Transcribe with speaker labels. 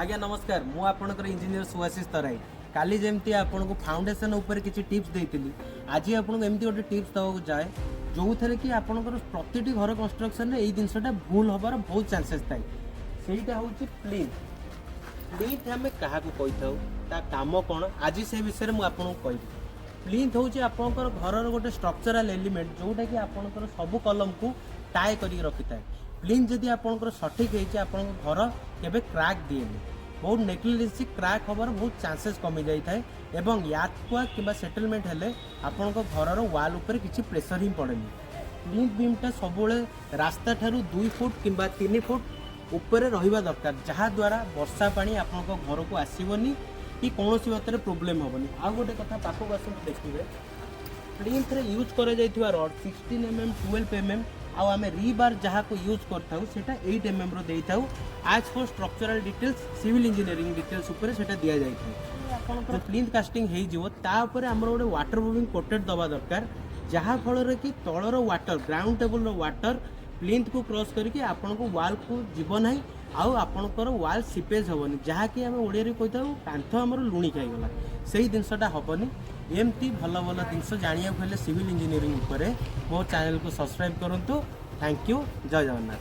Speaker 1: आज्ञा नमस्कार मु आपणकर इंजीनियर सुभाषिष तराई काली जमती आपन को फाउंडेशन ऊपर किसी टिप्स देती आज आपको एमती गोटे टिप्स दवा जाए जो थे कि आपंकर प्रति घर कंस्ट्रक्शन यही जिनसा भूल हबार बहुत चांसेस थाए सहीटा हूँ प्लिंथ प्लिंथ आम क्या कही था कम कौन आज से विषय में मुझे कहि प्लिंथ हूँ आपंकर घर गोटे स्ट्रक्चराल एलिमेंट जोटा कि आपंकर सब कलम को टाए कर रखी था प्लिंथ जदि आपंकर सठिक होती आप घर केवे क्रैक दिएनि बहुत नेग्लिजेंसी क्रैक हबार बहुत चांसेस कमी जाए एवं यार्डक्वाक कि सेटलमेंट हेले आपण घर वाल उपर किसी प्रेसर ही पड़ेनि प्लिंथ बीमटा सब रास्ता ठारू 2 फुट कि 3 फुट ऊपर रहिबा दरकार जहाद्वारा वर्षा पानी आपण घर को आसबनी कि कौन बात प्रोब्लेम हेनी आउ गोटे कथा पाखक आस देखिए प्लिंथ रे यूज कर रड 16 mm 12 mm आम रीबार जहाँ को यूज करता 8 mm रो आज for structural details civil engineering details ऊपर से दि जाए प्लिंथ कास्टिंग होपर आम गोटे वाटर प्रूफिंग कोटेड दवा दरकार जहाँ फल कि तलर water ground table water plinth को क्रॉस करके आपण को वाल को जीव ना आउ आपणकर वाल सीपेज हेनी जहाँकि आम ओडिया कही था कांथ आमर लुणी खाईगला से जिनसा हेनी एमती भल भल जिन जाना सिविल इंजीनियरिंग मो चैनल को सब्सक्राइब करूँ। Thank you. जय जगन्नाथ।